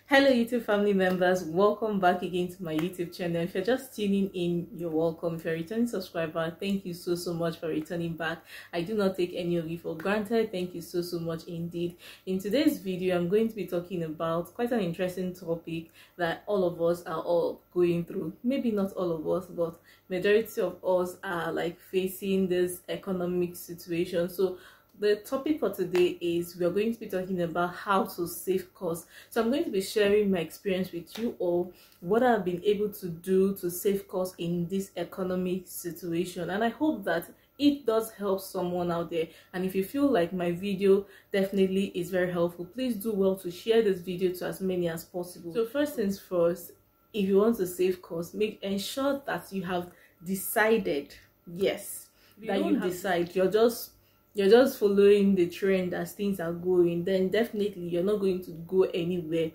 Hello YouTube family members, welcome back again to my YouTube channel. If you're just tuning in, you're welcome. If you're a returning subscriber, thank you so much for returning back. I do not take any of you for granted. Thank you so much indeed. In today's video, I'm going to be talking about quite an interesting topic that all of us are all going through. Maybe not all of us, but majority of us are like facing this economic situation. So the topic for today is we are going to be talking about how to save costs. So I'm going to be sharing my experience with you all, what I've been able to do to save costs in this economic situation, and I hope that it does help someone out there. And if you feel like my video definitely is very helpful, please do well to share this video to as many as possible. So first things first, if you want to save costs, ensure that you have decided, yes, that you decide you're just following the trend as things are going, then definitely you're not going to go anywhere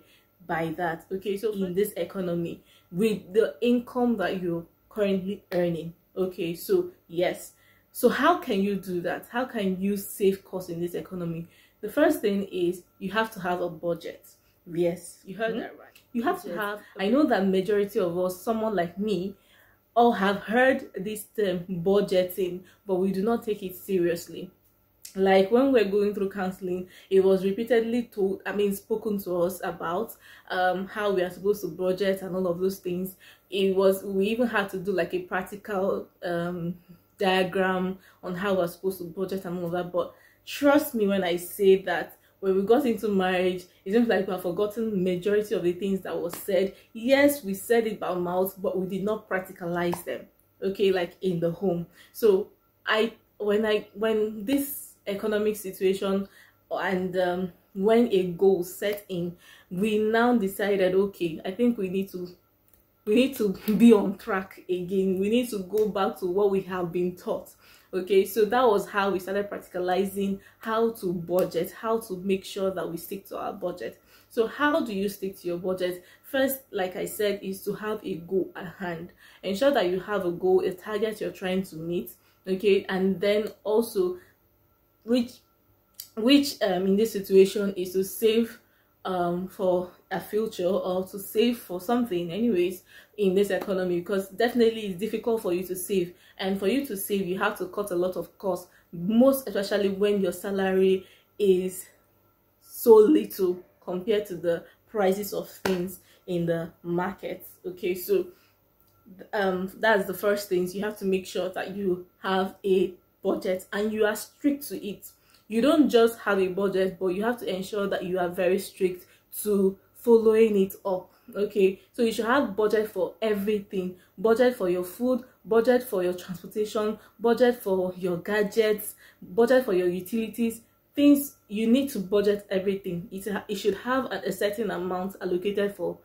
by that. Okay, so in this economy, with the income that you're currently earning, okay, so yes, so how can you do that? How can you save costs in this economy? The first thing is you have to have a budget. Yes, you heard that right. You have to have, I know that majority of us, someone like me, all have heard this term budgeting, but we do not take it seriously. Like when we're going through counseling, it was repeatedly spoken to us about how we are supposed to budget and all of those things. We even had to do like a practical diagram on how we're supposed to budget and all of that. But trust me when I say that when we got into marriage, it seems like we have forgotten majority of the things that was said. Yes, we said it by mouth, but we did not practicalize them, okay, like in the home. So when this economic situation and when a goal set in, we now decided, okay, I think we need to be on track again. We need to go back to what we have been taught. Okay, so that was how we started practicalizing how to budget, how to make sure that we stick to our budget. So how do you stick to your budget? First, like I said, is to have a goal at hand. Ensure that you have a goal, a target you're trying to meet, okay, and then also which in this situation is to save for a future, or to save for something anyways in this economy, because definitely it's difficult for you to save, and for you to save you have to cut a lot of costs, most especially when your salary is so little compared to the prices of things in the market. Okay, so that's the first things. You have to make sure that you have a budget and you are strict to it. You don't just have a budget, but you have to ensure that you are very strict to following it up. Okay, so you should have budget for everything. Budget for your food, budget for your transportation, budget for your gadgets, budget for your utilities. Things you need to budget everything. It should have a certain amount allocated for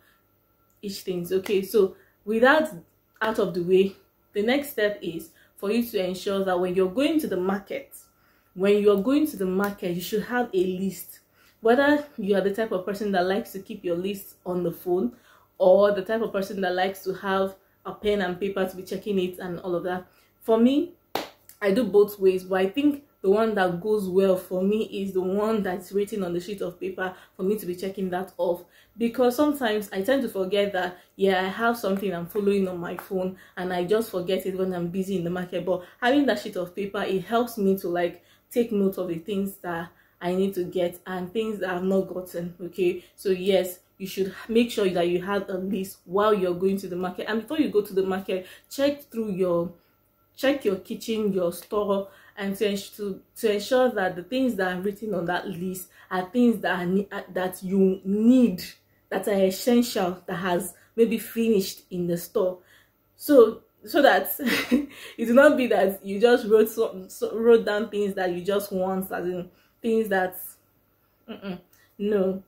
each thing. Okay, so with that out of the way, the next step is for you to ensure that when you're going to the market, you should have a list. Whether you are the type of person that likes to keep your list on the phone, or the type of person that likes to have a pen and paper to be checking it and all of that. For me, I do both ways, but I think the one that goes well for me is the one that's written on the sheet of paper, for me to be checking that off. Because sometimes I tend to forget that, yeah, I have something I'm following on my phone and I just forget it when I'm busy in the market. But having that sheet of paper, it helps me to like take note of the things that I need to get and things that I've not gotten. Okay, so yes, you should make sure that you have a list while you're going to the market. And before you go to the market, check your kitchen, your store, and to ensure that the things that are written on that list are things that you need, that are essential, that has maybe finished in the store. So that it will not be that you just wrote down things that you just want, as in things that no.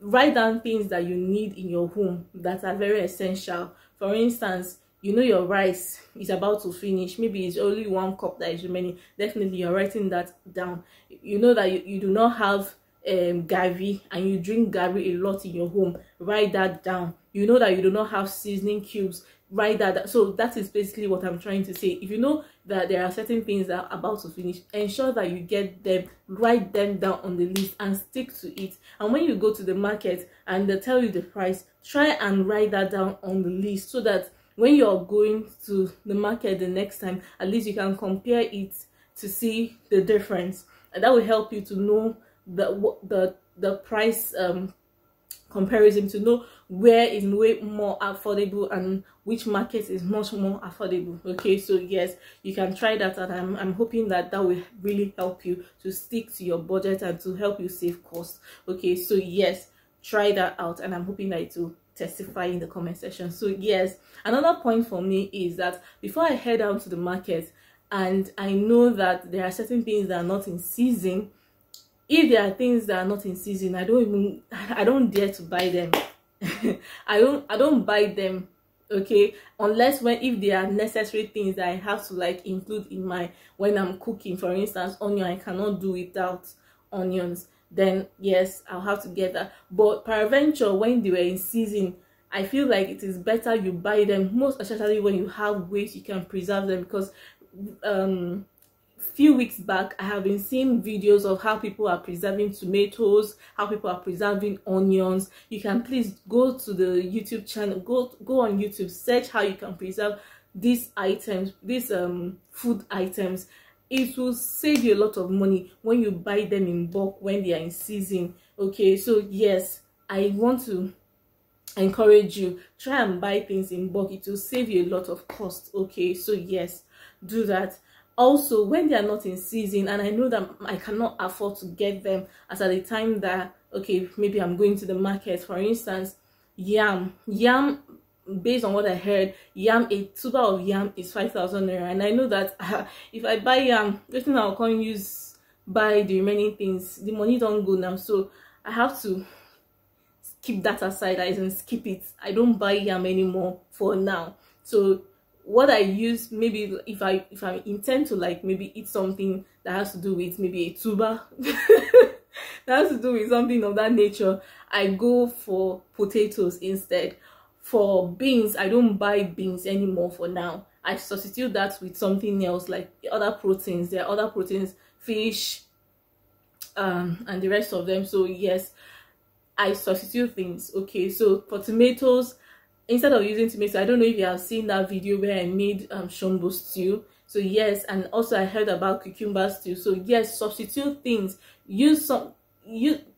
Write down things that you need in your home that are very essential. For instance, you know your rice is about to finish, maybe it's only 1 cup that is remaining. Definitely you're writing that down. You know that you do not have gari and you drink gari a lot in your home. Write that down. You know that you do not have seasoning cubes write that. So that is basically what I'm trying to say. If you know that there are certain things that are about to finish, ensure that you get them, write them down on the list and stick to it. And when you go to the market and they tell you the price, try and write that down on the list, so that when you're going to the market the next time, at least you can compare it to see the difference, and that will help you to know the price comparison, to know where is way more affordable and which market is much more affordable. Okay, so yes, you can try that, and I'm hoping that that will really help you to stick to your budget and to help you save costs. Okay, so yes, try that out, and I'm hoping that it will testify in the comment section. So yes, another point for me is that before I head out to the market and I know that there are certain things that are not in season, if there are things that are not in season, I don't dare to buy them. I don't buy them, okay, unless if they are necessary things that I have to like include in my, when I'm cooking. For instance, onion, I cannot do without onions, then yes, I'll have to get that. But peradventure, when they were in season, I feel like it is better you buy them, most especially when you have ways you can preserve them. Because few weeks back, I have been seeing videos of how people are preserving tomatoes, how people are preserving onions. You can please go to the YouTube channel, go on YouTube, search how you can preserve these items, these food items. It will save you a lot of money when you buy them in bulk when they are in season. Okay, so yes, I want to encourage you, try and buy things in bulk. It will save you a lot of cost. Okay, so yes, do that. Also, when they are not in season and I know that I cannot afford to get them as at the time that, okay, maybe I'm going to the market, for instance, yam, based on what I heard, a tuber of yam is 5,000 naira, and I know that if I buy yam, I think I'll come buy the remaining things. The money don't go now, so I have to keep that aside. I don't skip it. I don't buy yam anymore for now. So what I use, maybe if I intend to like maybe eat something that has to do with maybe a tuber that has to do with something of that nature, I go for potatoes instead. For beans, I don't buy beans anymore for now. I substitute that with something else, like other proteins. There are other proteins, fish, and the rest of them. So yes, I substitute things. Okay, so for tomatoes, instead of using tomatoes, I don't know if you have seen that video where I made shombo stew. So yes, and also I heard about cucumber stew. So yes, substitute things.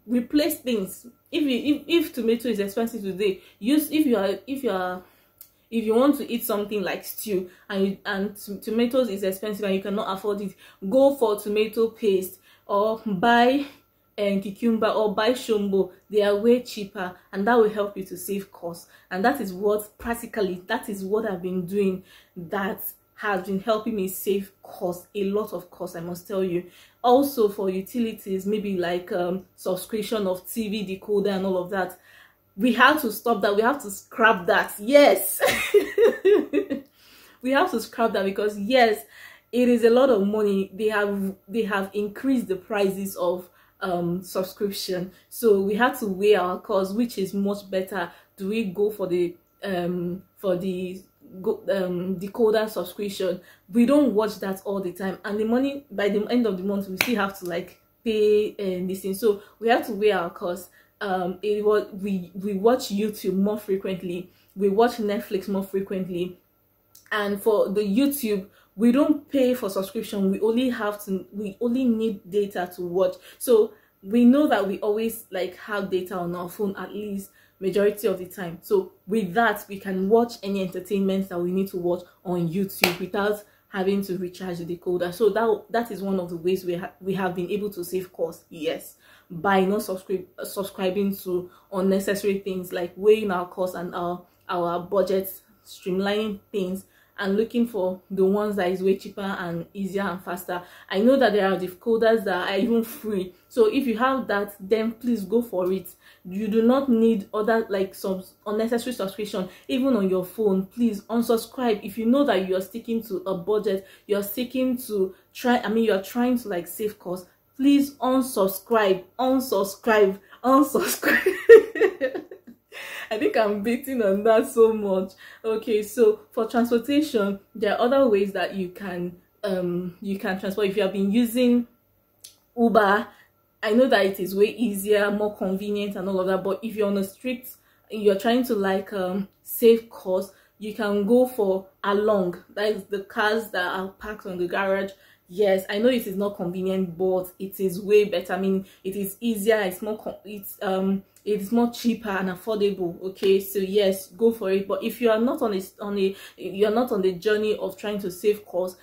Replace things. If tomato is expensive today, if you want to eat something like stew and tomatoes is expensive and you cannot afford it, go for tomato paste or buy cucumber or buy shombo. They are way cheaper, and that will help you to save costs. And that is what I've been doing, that has been helping me save costs, a lot of costs, I must tell you. Also for utilities, maybe like subscription of TV decoder and all of that, we have to stop that. We have to scrap that. Yes. We have to scrap that, because yes, it is a lot of money. They have increased the prices of subscription, so we have to weigh our costs, which is much better. Do we go for the decoder subscription? We don't watch that all the time, and the money by the end of the month we still have to like pay this thing. So we have to weigh our costs. We watch YouTube more frequently, we watch Netflix more frequently, and for the YouTube, we don't pay for subscription. We only need data to watch. So we know that we always like have data on our phone, at least majority of the time. So with that, we can watch any entertainment that we need to watch on YouTube without having to recharge the decoder. So that is one of the ways we have been able to save costs. Yes, by not subscribing to unnecessary things, like weighing our costs and our budget, streamlining things, and looking for the ones that is way cheaper and easier and faster. I know that there are decoders that are even free, so if you have that, then please go for it. You do not need other like some unnecessary subscription even on your phone. Please unsubscribe. If you know that you are sticking to a budget, you're sticking to you're trying to like save costs, please unsubscribe. I think I'm beating on that so much. Okay, so for transportation, there are other ways that you can transport. If you have been using Uber, I know that it is way easier, more convenient and all of that, but if you're on a strict, you're trying to like save cost, you can go for Along. That is the cars that are parked on the garage. Yes, I know it is not convenient, but it is way better. I mean, it is easier, it's more it's more cheaper and affordable. Okay, so yes, go for it. But if you are not you're not on the journey of trying to save cost,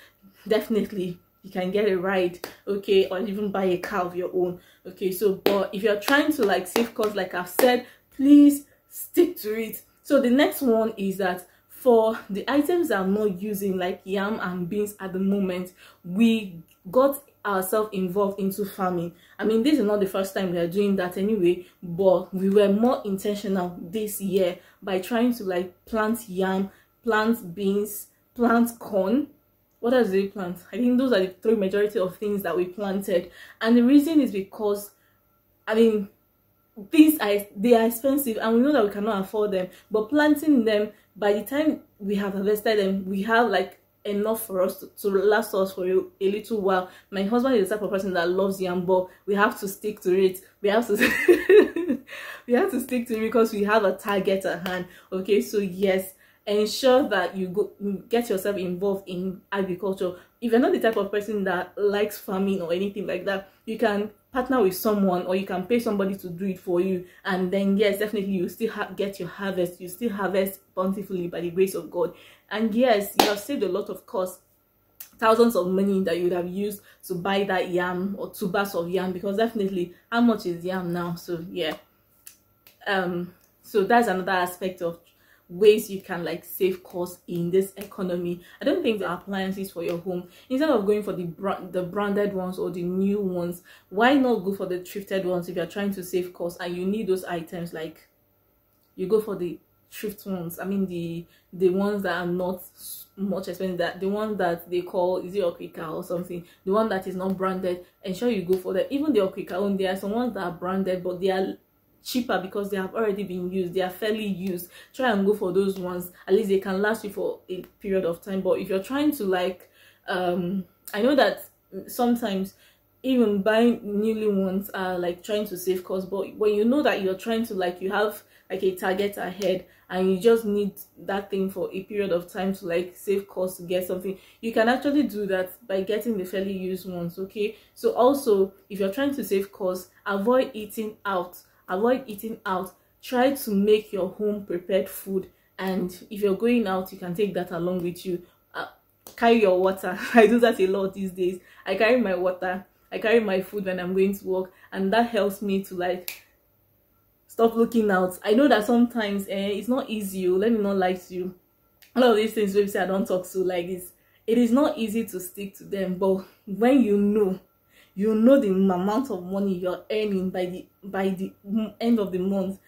definitely you can get a ride, okay, or even buy a car of your own. Okay, so but if you're trying to like save cost, like I've said, please stick to it. So the next one is that for the items that I'm not using, like yam and beans at the moment, we got ourselves involved into farming. I mean, this is not the first time we are doing that anyway, but we were more intentional this year by trying to like plant yam, plant beans, plant corn. What else did we plant? I think those are the three majority of things that we planted. And the reason is because, I mean, they are expensive and we know that we cannot afford them, but planting them, by the time we have harvested them, we have like enough for us to last us for a little while. My husband is the type of person that loves yam, but we have to stick to it. We have to we have to stick to it because we have a target at hand. Okay, so yes, ensure that you get yourself involved in agriculture. If you're not the type of person that likes farming or anything like that, you can partner with someone or you can pay somebody to do it for you, and then yes, definitely you still get your harvest. You still harvest bountifully by the grace of God, and yes, you have saved a lot of cost, thousands of money that you would have used to buy that yam or tubers of yam, because definitely, how much is yam now? So yeah, so that's another aspect of ways you can like save costs in this economy. I don't think the appliances for your home, instead of going for the branded ones or the new ones, why not go for the thrifted ones? If you're trying to save costs and you need those items, like you go for the thrift ones. I mean the ones that are not much expensive, that the one that they call, is it Okrika or something, the one that is not branded, ensure you go for that. Even the Okrika one, there are some ones that are branded but they are cheaper because they have already been used, they are fairly used. Try and go for those ones, at least they can last you for a period of time. But if you're trying to like I know that sometimes even buying newly ones are like trying to save cost, but when you know that you're trying to like, you have like a target ahead and you just need that thing for a period of time to like save cost to get something, you can actually do that by getting the fairly used ones. Okay, so also if you're trying to save cost, avoid eating out. Try to make your home prepared food, and if you're going out, you can take that along with you. Carry your water. I do that a lot these days. I carry my water, I carry my food when I'm going to work, and that helps me to like stop looking out. I know that sometimes it's not easy. Let me not lie to you. A lot of these things we say I don't talk to like this, it is not easy to stick to them, but when you know the amount of money you're earning by the end of the month,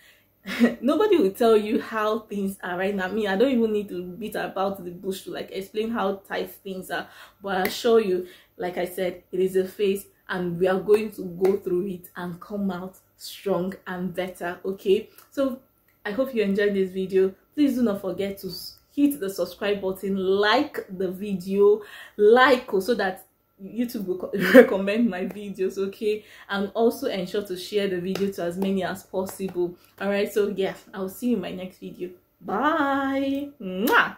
nobody will tell you how things are right now. I mean, I don't even need to beat about the bush to like explain how tight things are, but I assure you, like I said, it is a phase and we are going to go through it and come out strong and better. Okay, so I hope you enjoyed this video. Please do not forget to hit the subscribe button, like the video, so that YouTube will recommend my videos. Okay, and also ensure to share the video to as many as possible. All right, so yeah, I'll see you in my next video. Bye. Mwah!